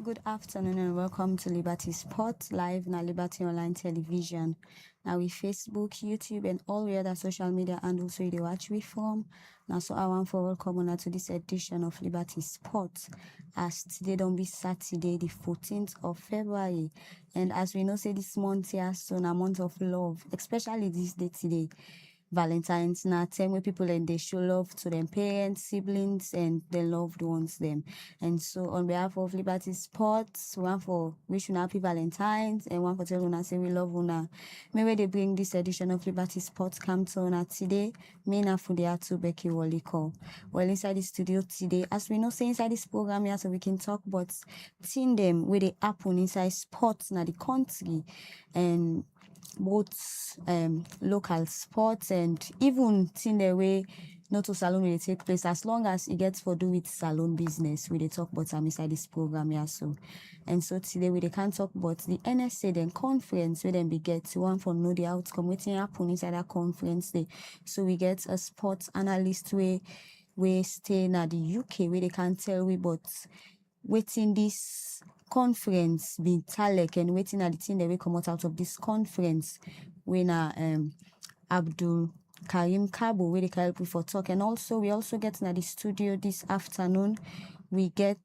Good afternoon and welcome to Liberty Sport live na Liberty Online Television. Now we Facebook, YouTube and all the other social media and also you dey watch we from. Now so I want for welcome on to this edition of Liberty Sport. As today don't be Saturday the 14th of February. And as we know say this month here so a month of love, especially this day today. Valentine's na time where people and they show love to their parents, siblings, and their loved ones them. And so on behalf of Liberty Sports, one for wish una happy Valentine's and one for tell una say we love una. Maybe they bring this edition of Liberty Sports come to una today. Me na Fudiatu Becky Waliko. Well inside the studio today, as we know say inside this program here so we can talk about seeing them where they happen inside sports na the country and both local sports and even in the way not to salon will take place as long as it gets for do with salon business we they talk about some inside this program here so and so today we they can talk about the NSA then conference where then we get to one for know the outcome waiting happen inside that conference day so we get a sports analyst where we stay in the UK where they can tell we but waiting this conference being Talek and waiting at the thing that we come out of this conference when Abdul Karim Kabo where they can help you for talk and also we also get in the studio this afternoon we get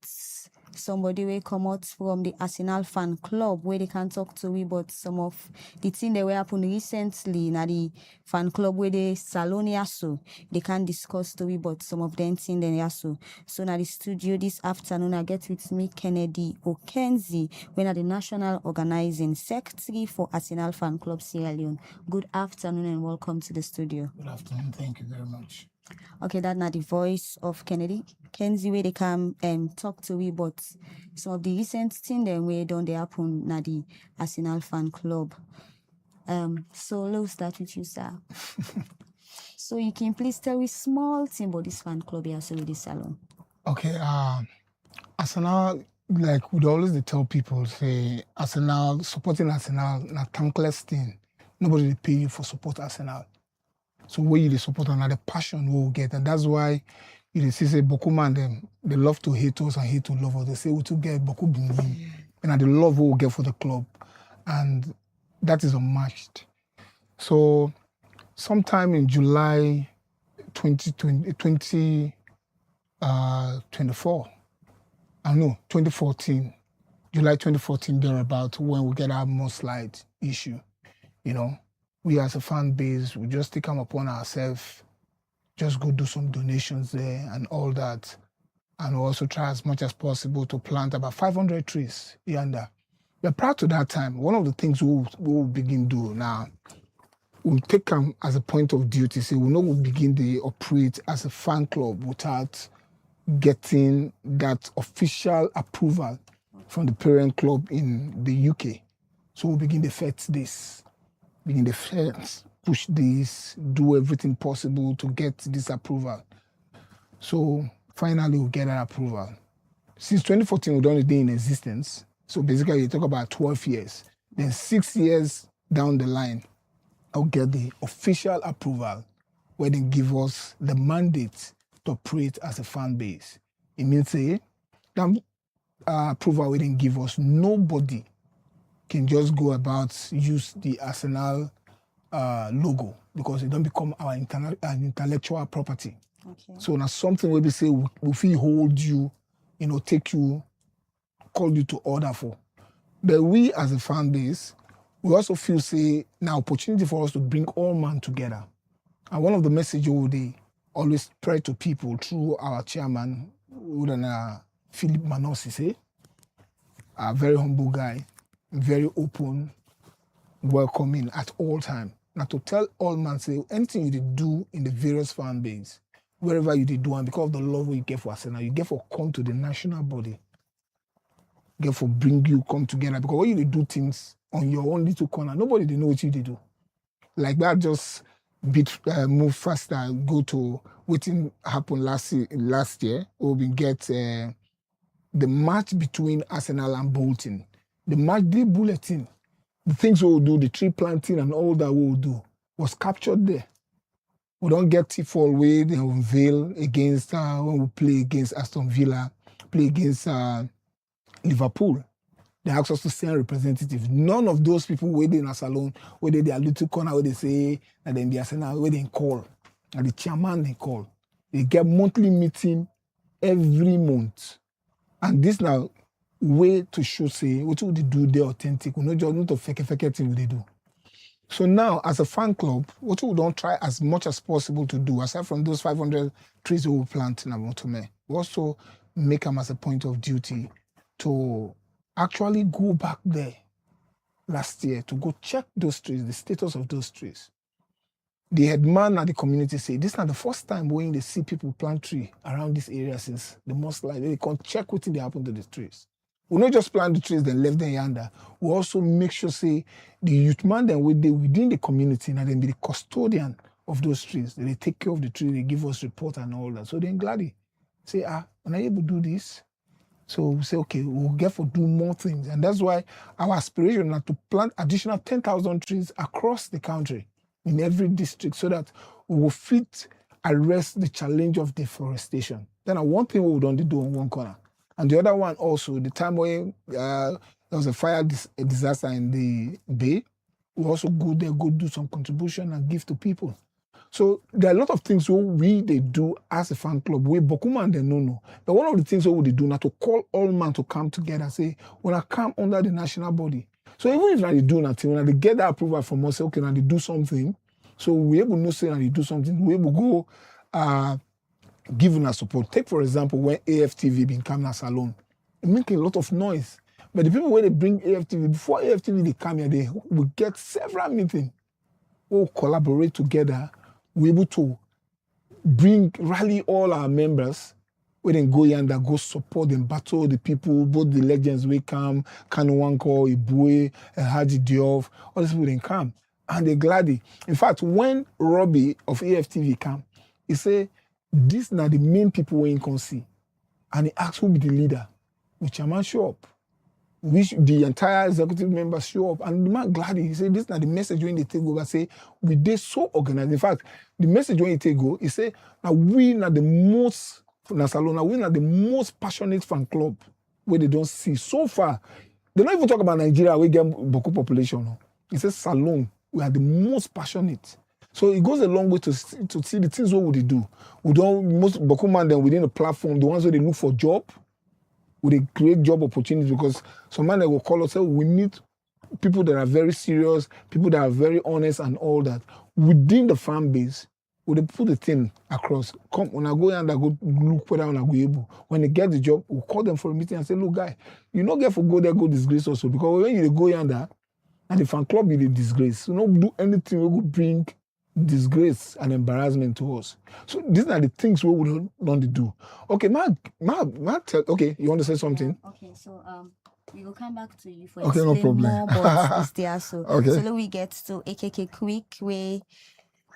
somebody will come out from the Arsenal fan club where they can talk to we about some of the thing that were happened recently in the fan club where they salon yaso they can discuss to we about some of them thing then yaso so now the studio this afternoon I get with me Kennedy Okenzie when at the national organizing secretary for Arsenal fan club Sierra Leone. Good afternoon and welcome to the studio. Good afternoon, thank you very much. Okay, that's not the voice of Kennedy. Kenzie, where they come and talk to me about some of the recent things that we done they happen na the Arsenal fan club. So let's start with you, sir. So you can please tell me small thing about this fan club here, so with this salon. Okay, Arsenal, like we always tell people, say Arsenal, supporting Arsenal, na thankless thing. Nobody will pay you for support Arsenal. So where you support another passion we will get, and that's why you see say Bokuma and them they love to hate us and hate to love us. They say we to get Boku Bindi, and the love we will get for the club, and that is unmatched. So sometime in July 2014, July 2014 thereabout when we get our mudslide issue, you know. We as a fan base, we just take them upon ourselves, just go do some donations there and all that. And we also try as much as possible to plant about 500 trees here and there. But prior to that time, one of the things we'll begin do now, we'll take them as a point of duty, say we'll not begin to operate as a fan club without getting that official approval from the parent club in the UK. So we'll begin to fetch this. Begin the fence, push this, do everything possible to get this approval. So finally we get that approval. Since 2014, we've only been in existence. So basically you talk about 12 years. Then 6 years down the line, I'll get the official approval where they give us the mandate to operate as a fan base. It means say that approval we didn't give us, nobody can just go about use the Arsenal logo because it don't become our intellectual property. Okay. So now something where we say we feel hold you, take you, call you to order for. But we as a fan base, we also feel say now opportunity for us to bring all man together. And one of the messages they always spread to people through our chairman, Philip Manossi, say, a very humble guy, very open, welcoming at all time. Now to tell all man say anything you do in the various fan base, wherever you do, and because of the love you get for Arsenal, you get for come to the national body, get for bring you come together. Because when you do things on your own little corner, nobody they know what you do. Like that, just move faster, go to what happened last year. We get the match between Arsenal and Bolton. The match day bulletin, the things we'll do, the tree planting and all that we'll do was captured there. We don't get Tifol way they unveil against when we play against Aston Villa, play against Liverpool. They asked us to send representatives. None of those people waiting in a salon, where they their little corner, where they say, and then they are saying, where they call. And the chairman they call. They get monthly meeting every month. And this now way to show say what would they do, they're authentic. We not just not a fake thing what they do. So now, as a fan club, what we don't try as much as possible to do, aside from those 500 trees we will plant in Amotome, we also make them as a point of duty to actually go back there last year to go check those trees, the status of those trees. The headman at the community say this is not the first time when they see people plant tree around this area since the most likely they can check what they happen to the trees. We not just plant the trees then left them yonder. We also make sure say the youth man then within the community and then be the custodian of those trees. They take care of the tree, they give us report and all that. So then gladly say, when I able to do this, so we say, okay, we'll get for do more things. And that's why our aspiration is to plant additional 10,000 trees across the country in every district so that we will fit arrest the challenge of deforestation. Then one thing we would only do on one corner. And the other one also, the time when there was a fire disaster in the bay, we also go there, go do some contribution and give to people. So there are a lot of things they do as a fan club. We Bokuma and they no. But one of the things they do now to call all men to come together, say, when I come under the national body. So even if they do nothing, when they get that approval from us, say, okay, now they do something. So we able to say that they do something, we able go giving us support. Take for example when AFTV been coming as salon, it make a lot of noise. But the people when they bring AFTV, before AFTV they come here, they will get several meetings. We'll collaborate together. We're able to rally all our members, we then go yonder, go support and battle the people, both the legends we come, Kanu Wanko, Ibue, Haji Diop, all these people then come. And they're glad. In fact, when Robbie of AFTV came, he said, these are the main people we can see. And he asked who be the leader. The chairman show up. The entire executive members show up. And the man gladly, he said, this is not the message when they take over. Say, we did so organized. In fact, the message when you take over, he said, now we are the most, Nasalona, we are the most passionate fan club where they don't see. So far, they don't even talk about Nigeria, we get Boko population. No. He says, Salon, we are the most passionate. So it goes a long way to see the things what would they do. We don't, most Boko man then within the platform, the ones where they look for job, would they create job opportunities because some man they will call us, say, we need people that are very serious, people that are very honest and all that. Within the fan base, would they put the thing across? Come, when I go and I go look whether I go able. When they get the job, we'll call them for a meeting and say, look, guy, you not get for go there, go disgrace also. Because when you go yonder, and the fan club, you disgrace. You don't do anything that will bring disgrace and embarrassment to us. So these are the things we would not do. Okay, okay, you want to say something? Okay, so we will come back to you for okay, no problem. more about this there. So okay. So we get to AKK quick way.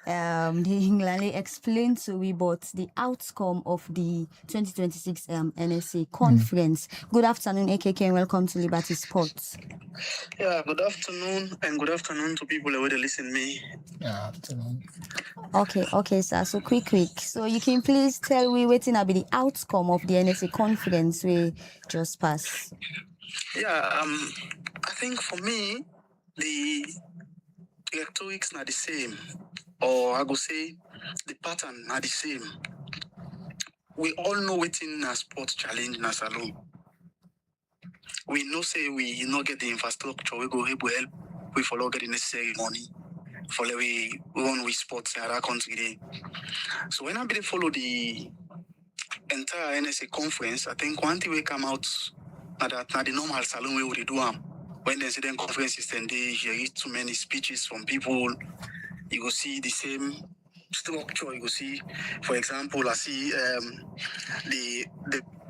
The England explained to we about the outcome of the 2026 NSA conference. Good afternoon, AKK, and welcome to Liberty Sports. Yeah, good afternoon, and good afternoon to people who will listen to me. Yeah, afternoon. Okay, sir. So quick. So you can please tell we waiting about the outcome of the NSA conference we just passed. Yeah, I think for me, the rhetorics are the same, or I go say the pattern are the same. We all know within a sports challenge in a salon. We know say we not get the infrastructure, we go able help, we follow get the necessary money for we run with sports in our country there. So when I be follow the entire NSA conference, I think one thing will come out that the normal salon way we do when the incident conference is 10 days, you read too many speeches from people, you go see the same structure. You go see, for example, I see the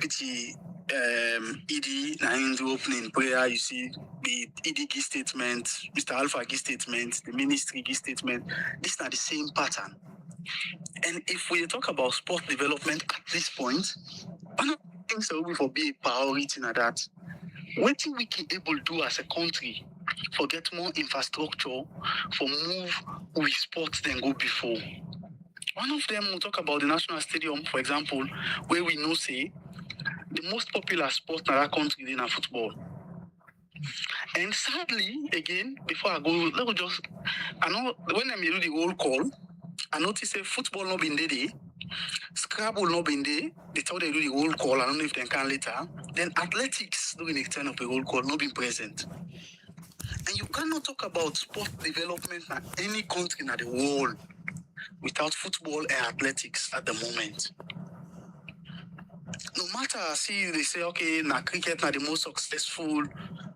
PT ED in the opening prayer. You see the ED give statement, Mr. Alpha give statement, the ministry give statement. These are the same pattern. And if we talk about sport development at this point, one of the things that will be a priority in that, what we can able to do as a country for get more infrastructure, for move with sports than go before. One of them will talk about the National Stadium, for example, where we know say the most popular sport in that country is football. And sadly, again, before I go, let me just, I know when I do the roll call, I notice that football not been there, Scrabble not been there. They thought they do the roll call. I don't know if they can later. Then athletics doing the extent of the roll call not being present. And you cannot talk about sport development in any country in the world without football and athletics at the moment. No matter, see, they say, okay, now cricket now the most successful,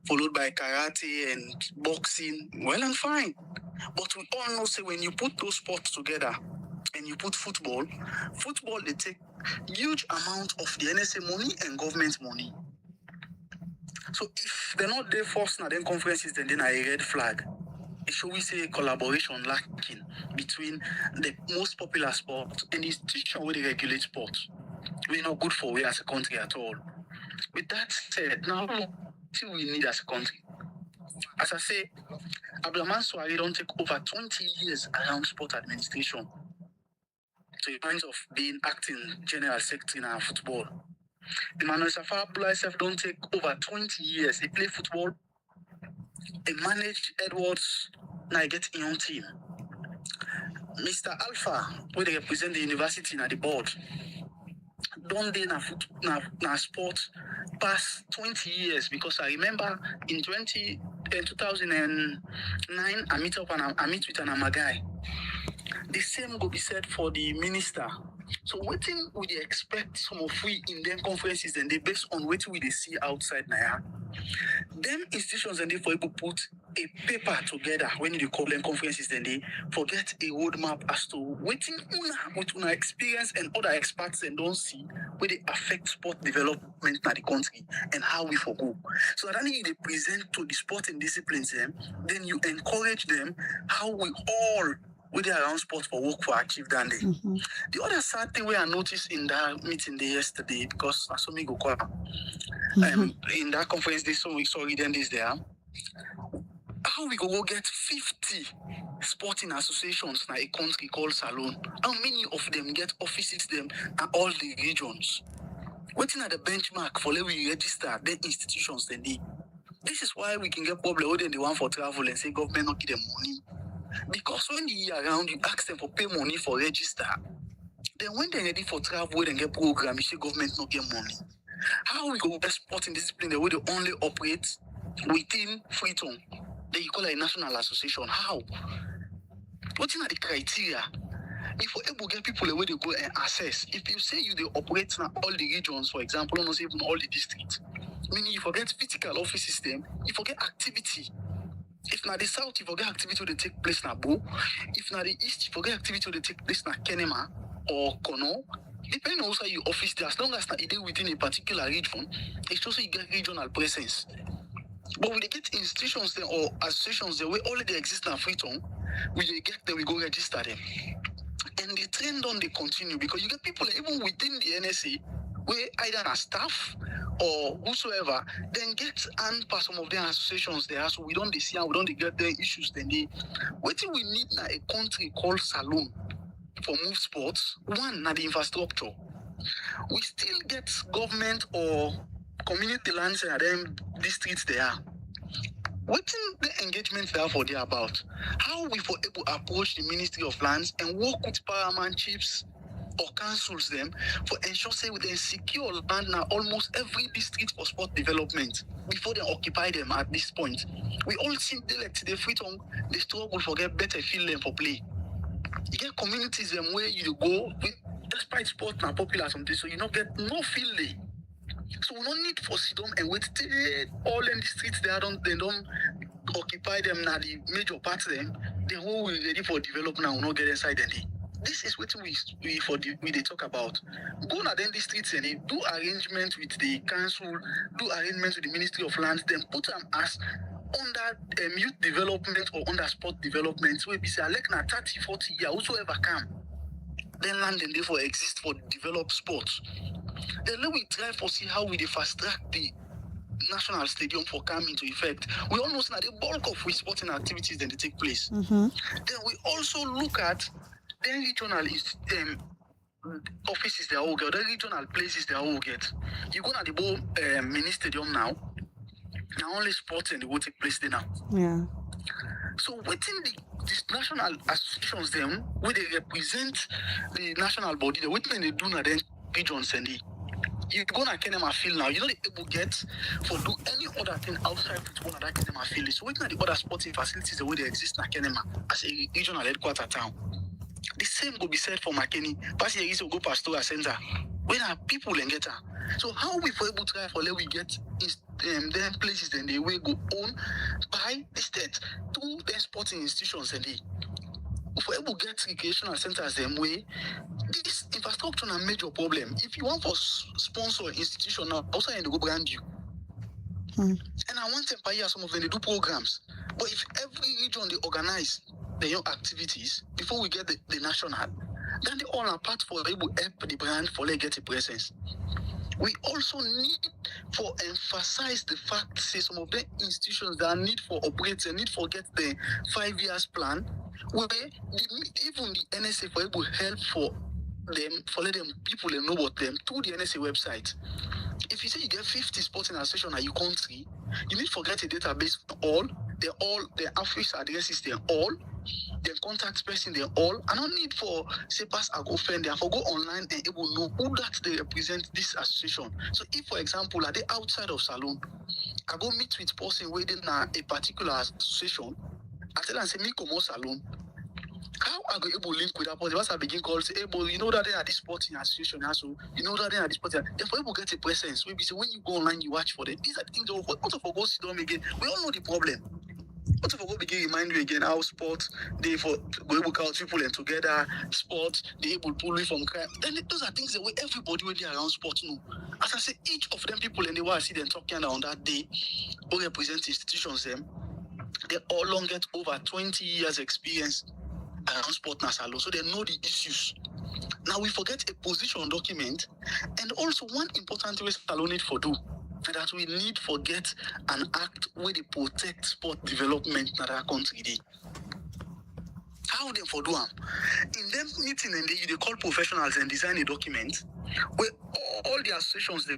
followed by karate and boxing. Well and fine. But we all know, say, when you put those sports together and you put football, they take huge amount of the NSA money and government money. So if they're not there first now, then conferences, then a red flag. It should we say collaboration lacking between the most popular sport and the institution where they regulate sports. We're not good for we as a country at all. With that said, now what we need as a country? As I say, Abdulrahman Suare don't take over 20 years around sport administration. To the point of being acting general secretary in our football. Emmanuel Safar Abdullah don't take over 20 years. He play football. He managed Edwards. Now he get his own team. Mr. Alpha, where they represent the university and the board, don't they na sport past 20 years, because I remember in 2009 I meet with an Amagai. The same will be said for the minister. So what thing would you expect some of we in them conferences and they based on what we they see outside now? Them institutions and they for able put a paper together when you call them conferences, then they forget a roadmap as to what una experience and other experts and don't see where they affect sport development in the country and how we forgo. So that only they present to the sporting disciplines them, then you encourage them how we all with they around sports for work for achieve that day. Mm-hmm. The other sad thing we I noticed in that meeting day yesterday, because I saw me go call in that conference they saw then this there. How we go get 50 sporting associations in a country called Salon? How many of them get offices them in all the regions? Waiting at the benchmark for let we register the institutions they need. This is why we can get problem than the one for travel and say government not give them money. Because when the year around you ask them for pay money for register, then when they're ready for travel and get program, you say government not get money. How we go get sporting discipline the way they only operate within Freetown? Then you call it a national association. How? What's in the criteria? If we're able to get people the way they go and assess, if you say you they operate in all the regions, for example, not even all the districts, meaning you forget physical office system, you forget activity. If not the south, you forget activity they take place in Abo. If not the east, you forget activity they take place in Kenema or Kono. Depending on also your office there, as long as it is within a particular region, it's also you get regional presence. But we get institutions there or associations there where already exist in Freetown, we get them, we go register them. And the trend on they continue because you get people even within the NSA where either as staff or whosoever then get and pass some of their associations there, so we don't see and we don't get their issues then they what do we need now a country called Salon for move sports? One, now the infrastructure. We still get government or community lands and them districts there. What's the engagement there for there about? How we for able to approach the Ministry of Lands and work with paramount chiefs or councils them for ensure say we then secure land now almost every district for sport development before they occupy them at this point. We all see like the Freetown, they struggle for get better field them for play. You get communities them where you go with, despite sport now popular something, so you not get no field day. So we don't need for sit down and wait till all in the streets they don't occupy them now the major parts of them. The whole we ready for development now will not get inside any. This is what we they talk about. Go now then the streets and do arrangements with the council, do arrangements with the Ministry of Lands, then put them as under youth development or under sport development. So we say like now 30, 40 years, whosoever come, then land and therefore exist for develop sports. Then let we try for see how we fast track the national stadium for come into effect. We almost know the bulk of we sporting activities then they take place. Mm-hmm. Then we also look at then regional offices they all get, the regional places they all get. You go to the Bo mini stadium now. Now only sports and they will take place there now. Yeah. So within these national associations them where they represent the national body, the within they do na then regions and you go na Kenema field now, you know they able get for do any other thing outside football na that Kenema field. So within the other sporting facilities the way they exist na Kenema as a regional headquarter town. The same will be said for Makeni. Pass here is go Pastoral Center. When are people and get her. So how we for able to try for let we get is them places then they will go own by the state to the sporting institutions and they for able get recreational centers them way. This infrastructure is a major problem. If you want for sponsor institution now, also they go brand you. And I want them per year some of them they do programs. But if every region they organize their own activities before we get the national, then they all are part for able to help the brand for they get a presence. We also need for emphasize the fact say some of the institutions that need for operate and need for get the 5 years plan where even the NSA for able help for them for let them people know about them through the NSA website. If you say you get 50 sporting associations in your country, you need to get a database all their office addresses, they're all their contact person, they're all. I don't need for say pass I go friend, they for go online and able know who that they represent this association. So if for example are they outside of Salone, I go meet with person within a particular association, I tell them say me come on Salone. How I go able link with that person? Once I begin call say, hey, boy, you know that they are this sporting association also. You know that they are this sporting. Therefore, able get a presence. Maybe say when you go online, you watch for them. These are the things that what of go sit down again. We all know the problem. What if I go begin remind you again how sports they for go able count people and together sports they able pull away from crime. Then those are things that way everybody when they around sports know. As I say, each of them people and they want to see them talking on that day who represent institutions them. They all long get over 20 years experience around sport Nasalo, so they know the issues. Now we forget a position document, and also one important thing we Salone need for do that we need forget an act where they protect sport development in our country. How they for do them? In them meeting and they call professionals and design a document where all the associations they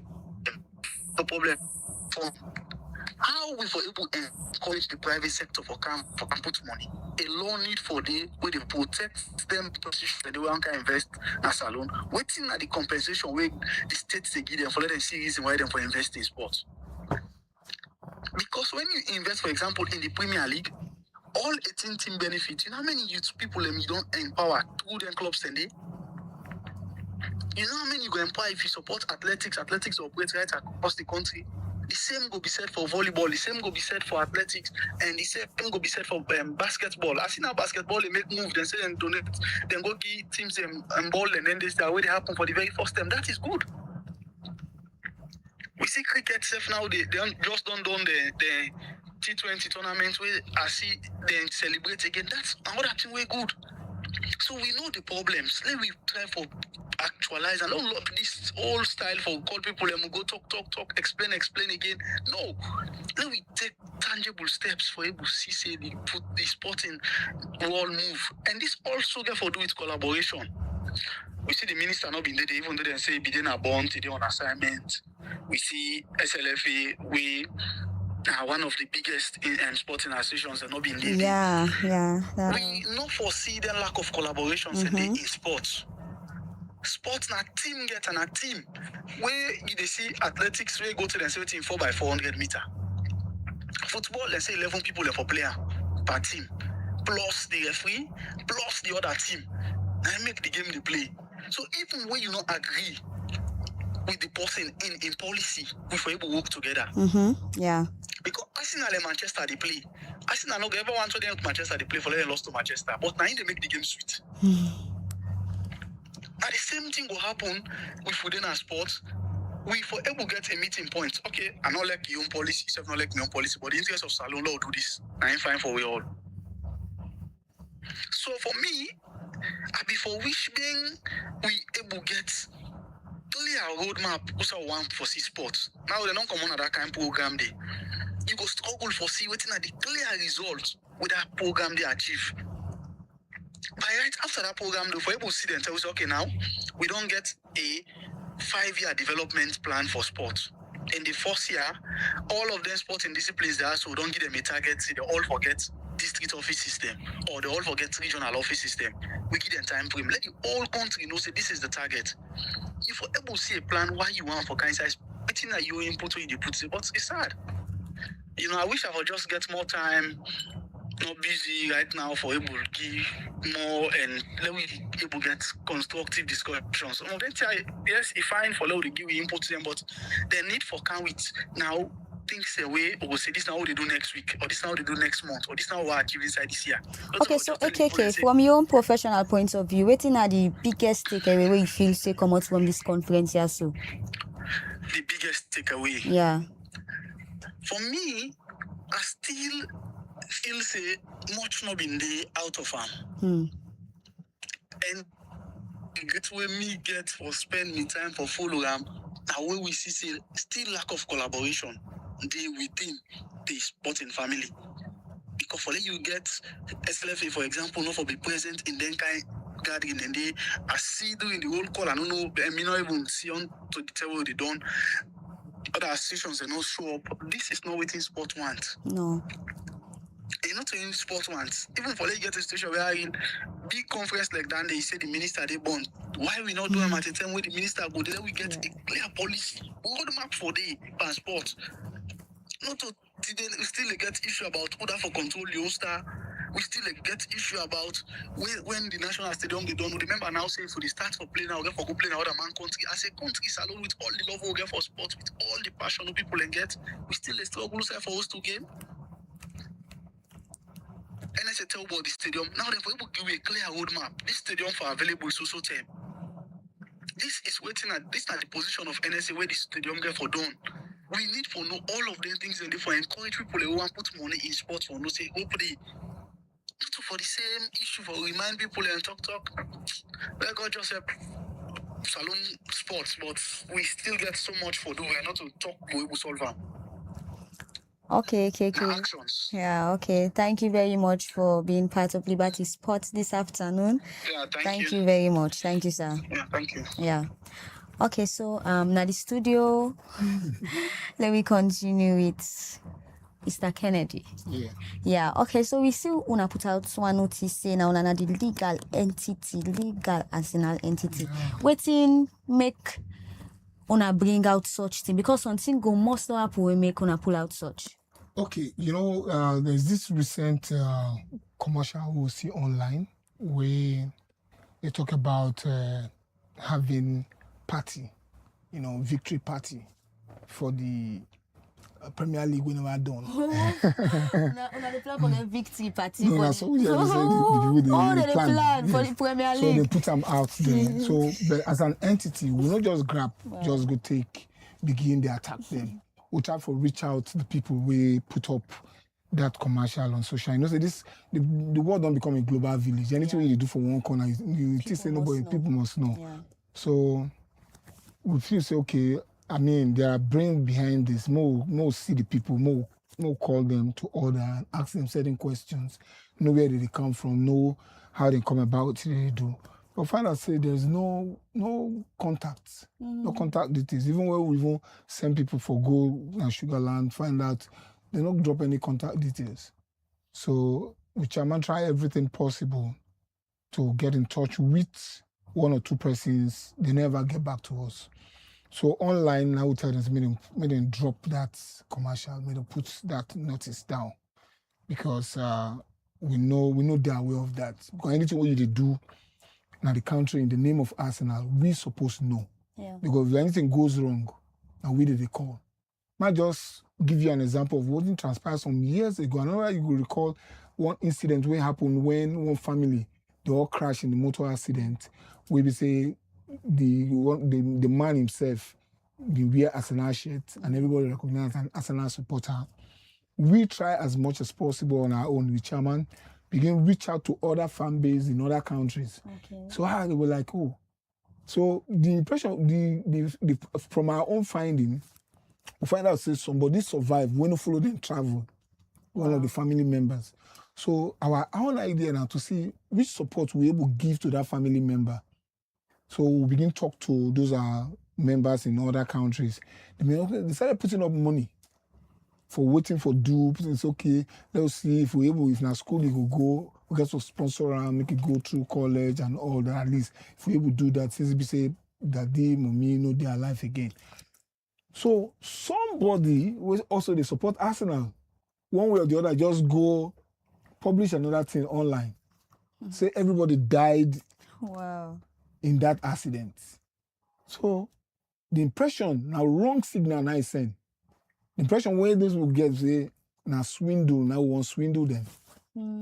the problem for how we for able to encourage the private sector for can put money. A law need for the where they protect them position that they want to invest in a Salone. Waiting at the compensation where the states they give them for let them see reason why them for invest in sports. Because when you invest, for example, in the Premier League, all 18 team benefits, you know how many youth people you don't empower through them clubs and they? You know how many you go empower if you support athletics operates right across the country. The same go be said for volleyball, the same go be said for athletics, and the same go be said for basketball. I see now basketball, they make move, they say and donate, then go give teams them ball, and then this the way they happen for the very first time. That is good. We see cricket stuff now, they just don't done the T20 tournament where I see them celebrate again. That's another thing way good. So we know the problems. Let me try for actualize and don't look this whole style for call people and go talk, explain again. No. Let me take tangible steps for able to see say the put the sporting world move. And this also get for do with collaboration. We see the minister not being there, even though they say be there born today on assignment. We see SLFA we one of the biggest sporting associations and not being leading. Yeah. We not foresee the lack of collaborations in sports. Sports na team get and a team where you see athletics where go to the 4 by 400 meter. Football, let's say 11 people for player per team, plus the referee, plus the other team. And make the game they play. So even when you not agree with the person in policy, we for able to work together. Yeah. Because Arsenal and Manchester they play. Arsenal no ever want to them Manchester they play for they lost to Manchester, but now they make the game sweet. And the same thing will happen with within our sports. We for able get a meeting point. Okay, I not like your own policy, self not like my own policy, but the interest of Salone law do this. I'm fine for we all. So for me, I be for which being we able get clear roadmap also one for see sports. Now they don't come on that kind of program day. You go struggle for see waiting at the clear results with that program they achieve. By right after that program, they for able to see them tell us, okay, now we don't get a 5-year development plan for sport. In the first year, all of them sporting disciplines they are, so don't give them a target, see they all forget district office system or they all forget regional office system. We give them time frame. Let the whole country know say this is the target. If you're able to see a plan why you want for kind size, waiting that you input when you put it, but it's sad. You know, I wish I would just get more time, not busy right now for able to give more and let we able to get constructive discussions. Some of them try, yes, it's fine for let we give input to them, but the need for can with now things away or say this now what they do next week, or this now what they do next month, or this now what I achieve inside this year. Okay, so AKK, from your own professional point of view, what are the biggest takeaway where you feel say come out from this conference here? So The biggest takeaway. yeah. For me, I still feel say much not been there out of Hmm. and get where me get for spend me time for follow them. Now where we see still lack of collaboration they within the sporting family. Because for let you get SLFA for example, not for be present in then kind gathering and they I see doing the whole call. I don't know, I mean not even see on to the table they done. Other associations they not show up. This is not what sport want. No. It's not in sport wants. Even for let you get to a situation where in big conference like that, they say the minister they born. Why we not do them at the time where the minister go there? We get a clear policy. Roadmap for the passport. Not to today we still get issue about order for control Yosta. We still get issue about when the national stadium they don't remember now say for the start for playing now, get for go play in other man country. As a country salon with all the love we get for sport, with all the passion of people and get, we still struggle for us to game. And I said, tell about the stadium. Now they will give you a clear roadmap. This stadium for available is also time. This is waiting at this at the position of NSA where the stadium get for done. We need for know all of these things and therefore encourage people who want to put money in sports for no say hopefully for the same issue for remind people and talk. Well, God just help salon sports, but we still get so much for doing not to talk we will solve them. Okay, Now KK. actions. Yeah, okay. Thank you very much for being part of Liberty Sports this afternoon. Yeah, Thank you very much. Thank you, sir. Yeah, thank you. Yeah. Okay, so now the studio. Let me continue with Mr. Kennedy. Yeah. Yeah, okay, so we see una put out one notice saying now una the legal Arsenal entity. Waiting make una bring out such thing because something go most happen we make una pull out such. Okay, you know, there's this recent commercial we'll see online where they talk about having party, you know, victory party for the Premier League we never done. Una the plan for the victory party. No, for so the- the plan for Yes. the Premier So they League. put them out there. So but as an entity, we not just grab, just go begin the attack them. We try to reach out to the people we put up that commercial on social. You know, say the world don't become a global village. Anything you do for one corner, you People say must nobody, know. people must know. Yeah. So we feel say okay. I mean, there are brains behind this. More see the people, more call them to order and ask them certain questions. Know where they come from, know how they come about, what they do. But find out say there's no contacts, no contact details. Even when we even send people for gold and Sugarland, find out they don't drop any contact details. So we chairman try everything possible to get in touch with one or two persons. They never get back to us. So online now we tell them made them drop that commercial, made them put that notice down because we know they're aware of that. Because anything what you do now the country in the name of Arsenal, we supposed to know. Yeah. Because if anything goes wrong, now we did the call. Might just give you an example of what transpired some years ago. I know you will recall one incident where happened when one family they all crashed in the motor accident. Where we say the man himself be wear Arsenal shirt and everybody recognize an Arsenal supporter. We try as much as possible on our own with chairman, begin reach out to other fan bases in other countries. Okay. So they were like, oh. So the impression, the from our own finding, we find out say somebody survived when we follow them travel, one of the family members. So our own idea now to see which support we're able to give to that family member. So we begin to talk to those members in other countries. They started putting up money for waiting for due. It's okay. Let's see if we're able, if na school you could go, we get to sponsor and make it go through college and all that. At least if we able to do that, since we say that they, mommy, know they are alive again. So somebody was also they support Arsenal. One way or the other, just go publish another thing online. Say everybody died Wow. in that accident. So the impression, now wrong signal now is sent. The impression where those will get say now swindle, now we want swindle them.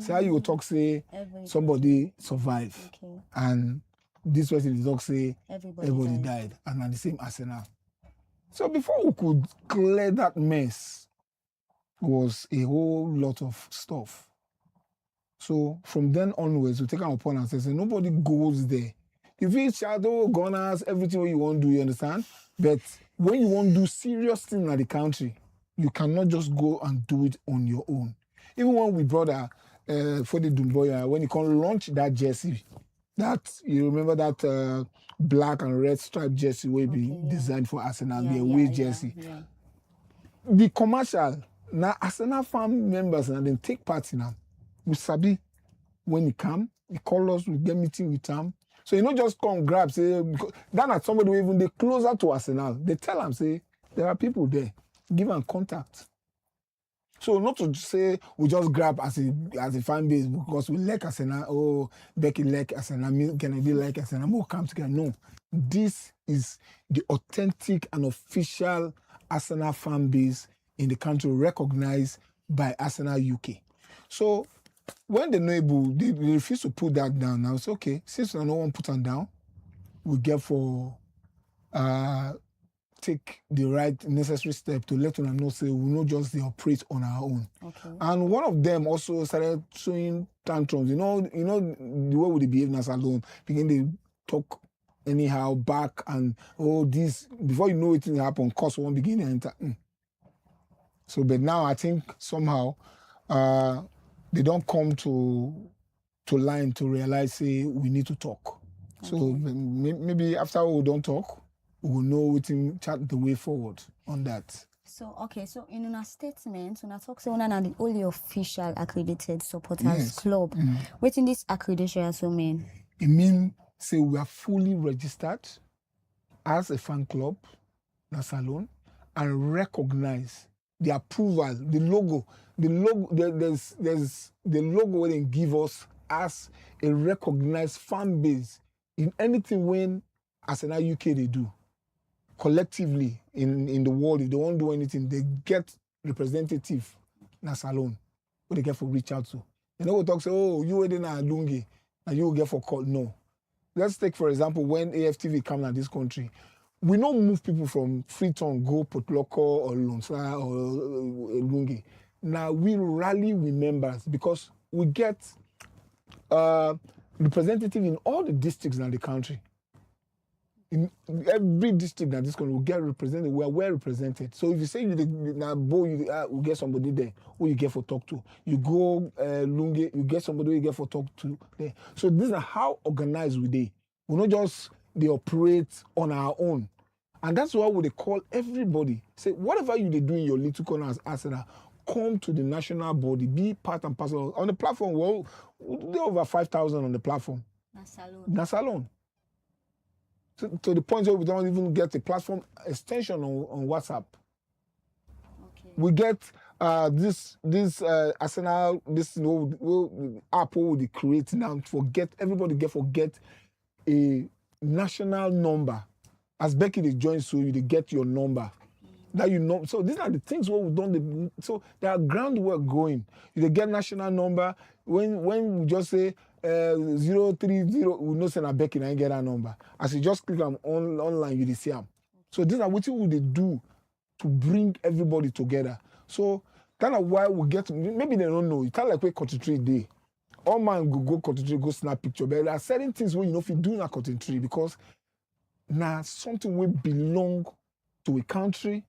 Say how you will talk say somebody survived. Okay. And this person will talk say Everybody died. And at the same Arsenal. So before we could clear that mess was a whole lot of stuff. So from then onwards, we take our upon ourselves and nobody goes there. If it's shadow, gunners, everything you want to do, you understand? But when you want to do serious things in the country, you cannot just go and do it on your own. Even when we brought Fode Dumboya, when he can launch that jersey, that you remember that black and red striped jersey will be designed for Arsenal, the away jersey. Yeah. The commercial, now Arsenal fan members and then take part in them. We sabi when he come, he call us, we get meeting with him. So you not just come grab, say, then at somebody even they closer to Arsenal, they tell them, say, there are people there, give them contact. So not to say we just grab as a fan base because we like Arsenal, oh, Becky like Arsenal, Kennedy like Arsenal, we'll come together. No, this is the authentic and official Arsenal fan base in the country recognized by Arsenal UK. So when they know able, they refuse to put that down. Now it's okay. Since no one put them down, we get for take the right necessary step to let them know say we not just they operate on our own. Okay. And one of them also started showing tantrums. You know the way we behave as alone, begin to talk anyhow back and this before you know it happen, cause one begin to enter. So but now I think somehow they don't come to line to realize say we need to talk. Okay. So maybe after we don't talk, we will know we can chart the way forward on that. So in a statement, when I talk say una the only official accredited supporters club, what in this accreditation also mean? It means say we are fully registered as a fan club, that's alone, and recognize the approval, the logo. There's the logo where they give us as a recognized fan base in anything when Arsenal UK they do. Collectively in the world, if they won't do anything, they get representative in salon who they get for reach out to. They don't talk say, oh, you were in a lungi and you will get for call. No. Let's take for example when AFTV come to this country. We don't move people from Freetown, go Potloko or Lonsa or Lungi. Now we rally with members because we get representative in all the districts in the country. In every district that this country will get represented, we are well represented. So if you say you get somebody there who you get for talk to. You go Lungi, you get somebody who you get for talk to there. So these are how organized we dey. We not just they operate on our own. And that's why we they call everybody. Say, whatever you they do in your little corner as Arsenal, come to the national body, be part and parcel. On the platform, well, there are over 5,000 on the platform. Nasalon. To the point where we don't even get a platform extension on WhatsApp. Okay. We get this Arsenal, this app will be create now everybody forget a national number. As Becky they join so you they get your number. That you know. So these are the things what we don't. So there are groundwork going. You they get national number when we just say 030, we know send a Becky and get that number. As you just click them online, you see them. So these are what you they do to bring everybody together. So kind of why we get maybe they don't know. It's kind of like we concentrate day. All man go concentrate, go snap picture. But there are certain things where you know if you do not concentrate because now something will belong to a country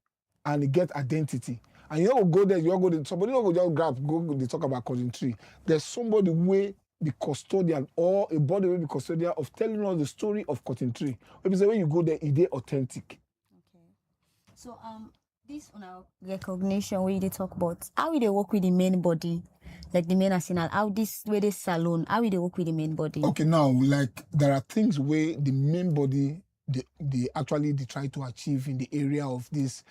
and it get identity. And you don't go there, somebody don't go just grab, go they talk about concentrate. There's somebody way be custodian or a body will be custodian of telling us the story of Cotton Tree. Maybe say when you go there, it is authentic. Okay. So this on our recognition where they talk about how will they work with the main body, like the main arsenal, how this where they salon, how will they work with the main body? Okay, now like there are things where the main body they actually try to achieve in the area of this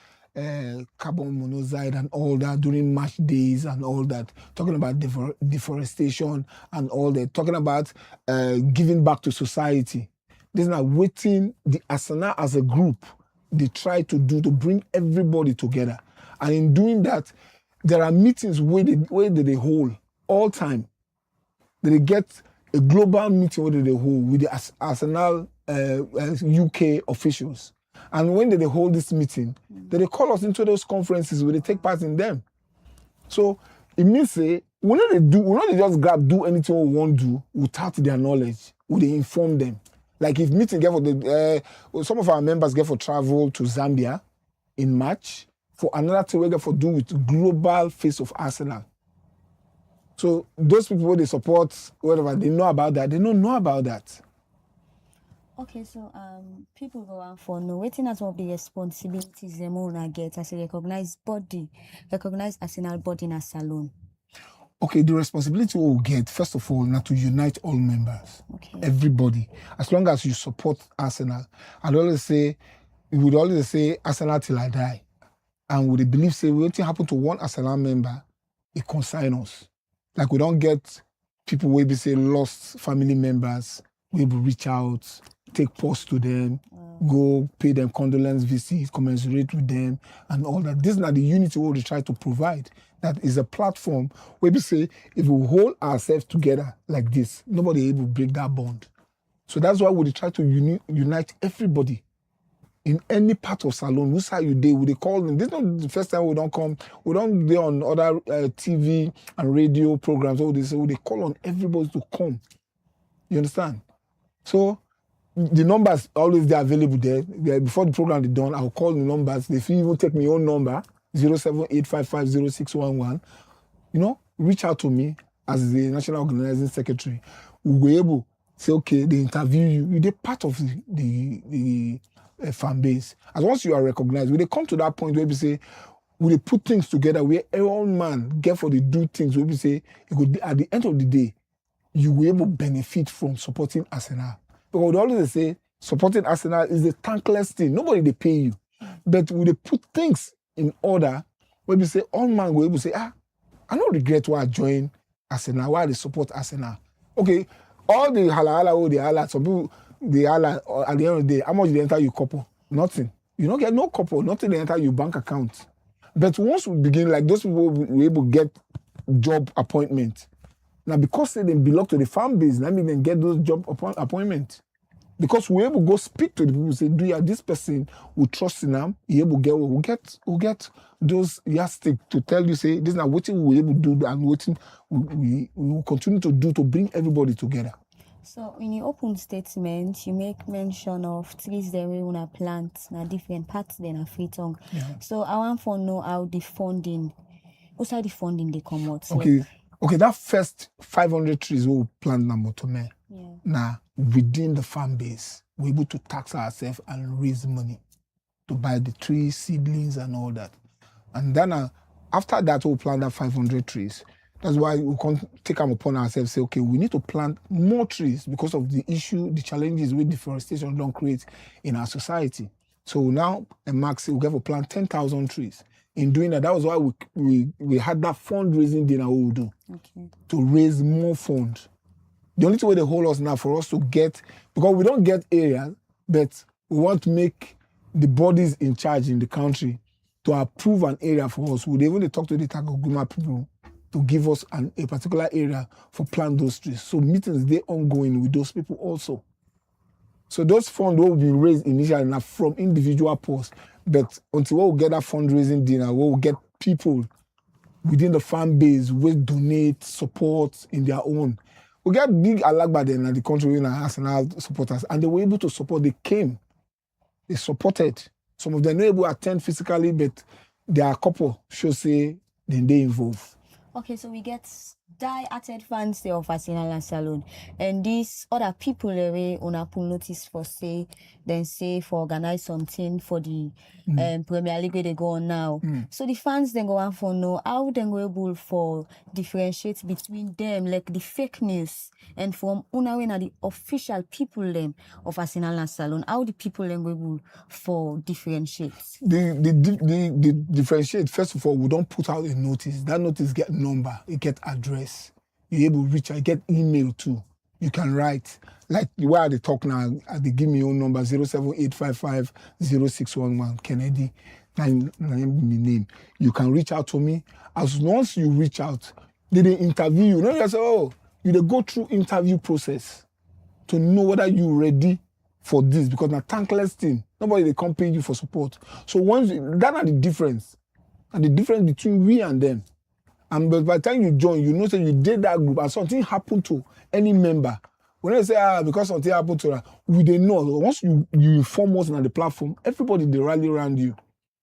carbon monoxide and all that during match days and all that, talking about deforestation and all that, talking about giving back to society. This is not waiting the Arsenal as a group they try to do to bring everybody together. And in doing that, there are meetings where they hold all time. They get a global meeting where they hold with the Arsenal UK officials. And when they hold this meeting, they call us into those conferences where they take part in them. So it means we not just do anything we want to do without their knowledge. We inform them. Like if meeting get for some of our members get for travel to Zambia in March, for another thing we get for do with global face of Arsenal. So those people they support whatever they know about that, they don't know about that. Okay, so people go on for no waiting as one of the responsibilities them wanna get as a recognized Arsenal body in a salon. Okay, the responsibility we'll get, first of all, not to unite all members. Okay. Everybody. As long as you support Arsenal. We would always say Arsenal till I die. And we believe say when anything happen to one Arsenal member, it concerns us. Like we don't get people where we say lost family members, we will reach out, take post to them, go pay them condolence visits, commiserate with them, and all that. This is not the unity we try to provide. That is a platform where we say if we hold ourselves together like this, nobody able to break that bond. So that's why we try to unite everybody in any part of salon. Which side you do, we call them. This is not the first time we don't come. We don't be on other TV and radio programs. All this, so they call on everybody to come. You understand? So the numbers always they're available there. Before the program is done, I'll call the numbers. If you even take my own number, 078550611, reach out to me as the National Organizing Secretary. We'll be able to say, okay, they interview you. You're part of the fan base. As once you are recognized, when they come to that point where we say, we put things together where every man get for the do things, where we say, at the end of the day, you will able to benefit from supporting Arsenal. Because we always say, supporting Arsenal is a thankless thing. Nobody they pay you. But when they put things in order, where we say, all man will able to say, I don't regret why I joined Arsenal, why they support Arsenal. Okay, all the hala, some people, the hala, at the end of the day, how much they enter your couple? Nothing. You don't get no couple, nothing they enter your bank account. But once we begin, like those people will able to get job appointment. Now, because they belong to the fan base, that means they get those job appointments. Because we're able to go speak to the people, say, do you this person we trust in them? You able to get those yardstick to tell you, say, this is not what we're able to do and what we will continue to do to bring everybody together. So in your open statement, you make mention of trees that we want to plant in different parts then a free tongue. Yeah. So I want to know how the funding, what's how the funding they come out? Okay, that first 500 trees we'll plant na Motome. Yeah. Now, within the farm base, we're able to tax ourselves and raise money to buy the trees, seedlings, and all that. And then after that, we'll plant that 500 trees. That's why we can't take them upon ourselves, say, okay, we need to plant more trees because of the issue, the challenges with deforestation don't create in our society. So now, Max, we have to plant 10,000 trees. In doing that, that was why we had that fundraising dinner we would do to raise more funds. The only way they hold us now for us to get, because we don't get areas, but we want to make the bodies in charge in the country to approve an area for us. We'd even talk to the Takoguma people to give us a particular area for plant those trees. So meetings, they're ongoing with those people also. So those funds will be raised initially now from individual posts, but until we'll get that fundraising dinner, we'll get people within the fan base will donate, support in their own. We get big alagba then in the country in our Arsenal supporters, and they were able to support. They came, they supported. Some of them were able to attend physically, but their couple should say then they involve. Okay, so we get die-hearted fans dey of Arsenal and Salon, and these other people wey una put notice for say dem say for organize something for the Premier League wey dey go on now. So the fans dem go want for know how dem go able for differentiate between them, like the fake news, and from una wey na the official people dem of Arsenal and Salon, how the people dem go able for differentiate. The differentiate, first of all, we don't put out a notice. That notice get number, it get address. You're able to reach out, get email too. You can write. Like where they talk now, they give me your number 078550611 Kennedy. Name my name. You can reach out to me. As once you reach out, they interview you. Not just say, oh, you they go through interview process to know whether you ready for this, because na thankless thing. Nobody they come pay you for support. So once that are the difference, and the difference between we and them. And by the time you join, you know that you did that group and something happened to any member. When I say because something happened to her, we they know. Once you inform us on the platform, everybody they rally around you.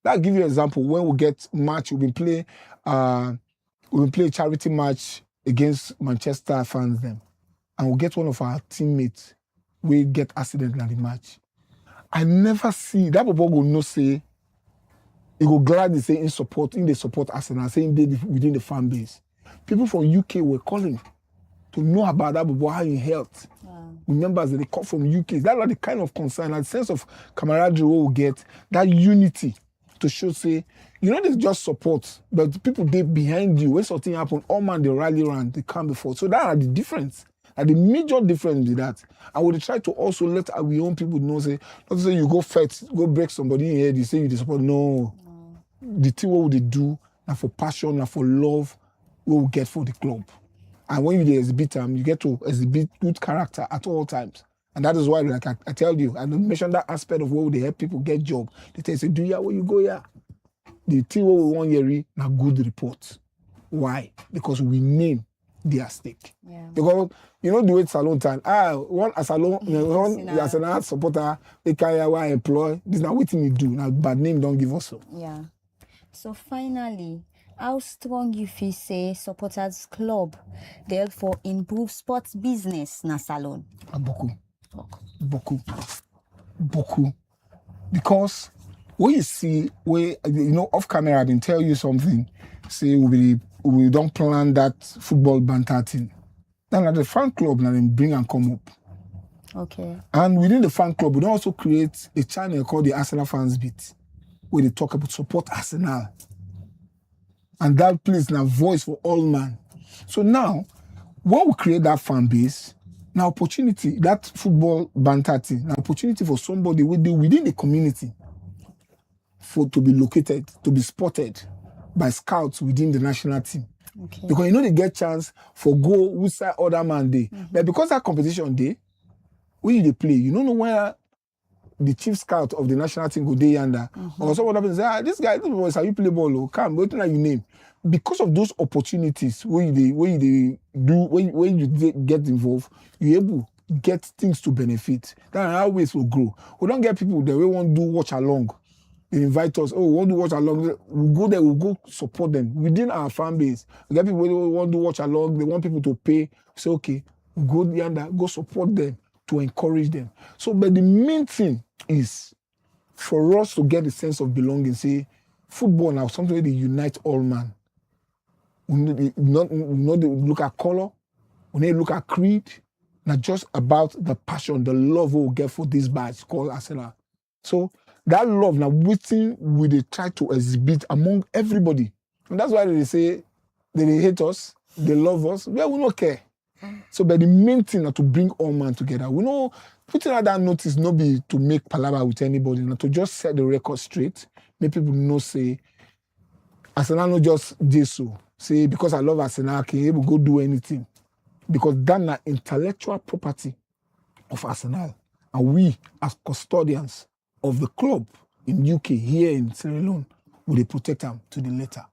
I'll give you an example. When we get match, we play a charity match against Manchester fans them, and we get one of our teammates we get accident in the match. I never see that people will not say he go gladly say in they support Arsenal, saying they within the fan base. People from UK were calling to know about that before how in health. Members that they come from UK. That's like the kind of concern and sense of camaraderie we get, that unity to show say, you know, it's just support, but people they behind you. When something happen, all man they rally around, they come before. So that are the difference. And the major difference with that. I would try to also let our own people know, say, not to say you go fight, go break somebody in here, they say you support. No. The thing what they do, now for passion, now for love, what we get for the club. And when you exhibit them, you get to exhibit good character at all times. And that is why, like I tell you, I mention that aspect of where they help people get job. They tell you, say, do you where you go here? The thing what we want here, now good report. Why? Because we name their stake. Yeah. Because you know the way Salon time. One as Salon, one as an supporter, they carry employ. This is not what we do. Now bad name don't give us so. Yeah. So finally, how strong you feel say supporters club they help for improve sports business na Salon? Beaucoup. Because when you see, off camera, I've been tell you something. Say we don't plan that football banter thing. Then at the fan club, now then bring and come up. Okay. And within the fan club, we don't also create a channel called the Arsenal Fans Beat, where they talk about support Arsenal. And that plays a voice for all man. So now, when we create that fan base, now opportunity, that football banter thing, an opportunity for somebody within the community to be located, to be spotted by scouts within the national team. Okay. Because they get chance for go which side other man day. But because that competition day, when they play, you don't know where the chief scout of the national team go day yonder. Or someone happens say, this boy, how you play ball, oh, come, wait till you name. Because of those opportunities when you get involved, you're able to get things to benefit. That's how ways will grow. We don't get people that we want to do watch along. They invite us, we want to watch along. We'll go there, we'll go support them within our fan base. We get people who want to watch along, they want people to pay. Say, okay, we'll go yonder, go support them to encourage them. So, but the main thing is for us to get a sense of belonging. Say, football now, something that unite all man. We not look at color, we need to look at creed, not just about the passion, the love we'll get for this badge called Arsenal. So that love now, waiting we they try to exhibit among everybody. And that's why they say they hate us, they love us, well, we don't care. So, but the main thing is to bring all man together. We know putting out that notice not be to make palabra with anybody, not to just set the record straight, make people know say Arsenal not just this so. Say because I love Arsenal, I can able go do anything. Because that's an intellectual property of Arsenal. And we, as custodians of the club in UK, here in Sierra Leone, will protect them to the letter.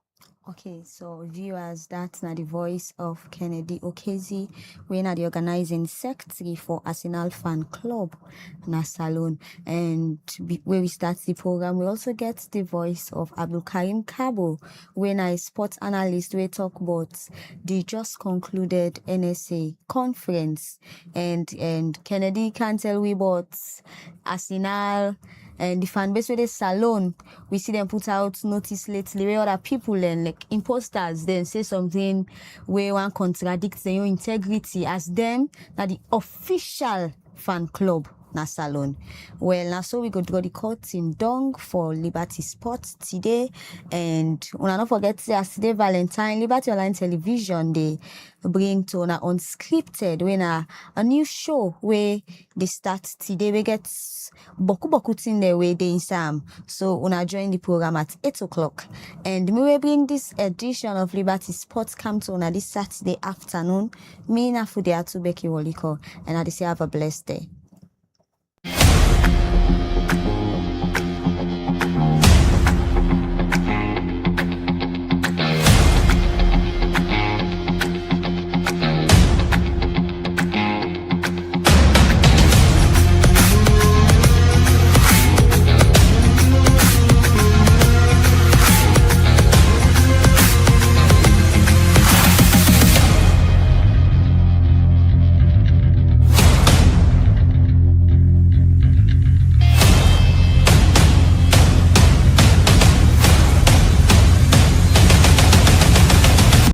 Okay, so viewers, that's not the voice of Kennedy Okezi. We're not the organizing secretary for Arsenal Fan Club, na Salon. And where we start the program, we also get the voice of Abdul Karim Kabo, when a sports analyst, we talk about the just concluded NSA conference. And Kennedy can tell we about Arsenal and the fan base with the Salon. We see them put out notice lately where other people and like imposters then say something where one contradicts their own integrity as them that the official fan club na Salon. Well, now so we go draw the curtain down for Liberty Sports today, and una not forget as today Valentine, Liberty Online Television they bring to una unscripted when a new show where they start today. We get boku thing there where they in Sam. So una join the program at 8:00, and we will bring this edition of Liberty Sports come to una this Saturday afternoon. Me na Fude Atubeki Woliko, and I say have a blessed day.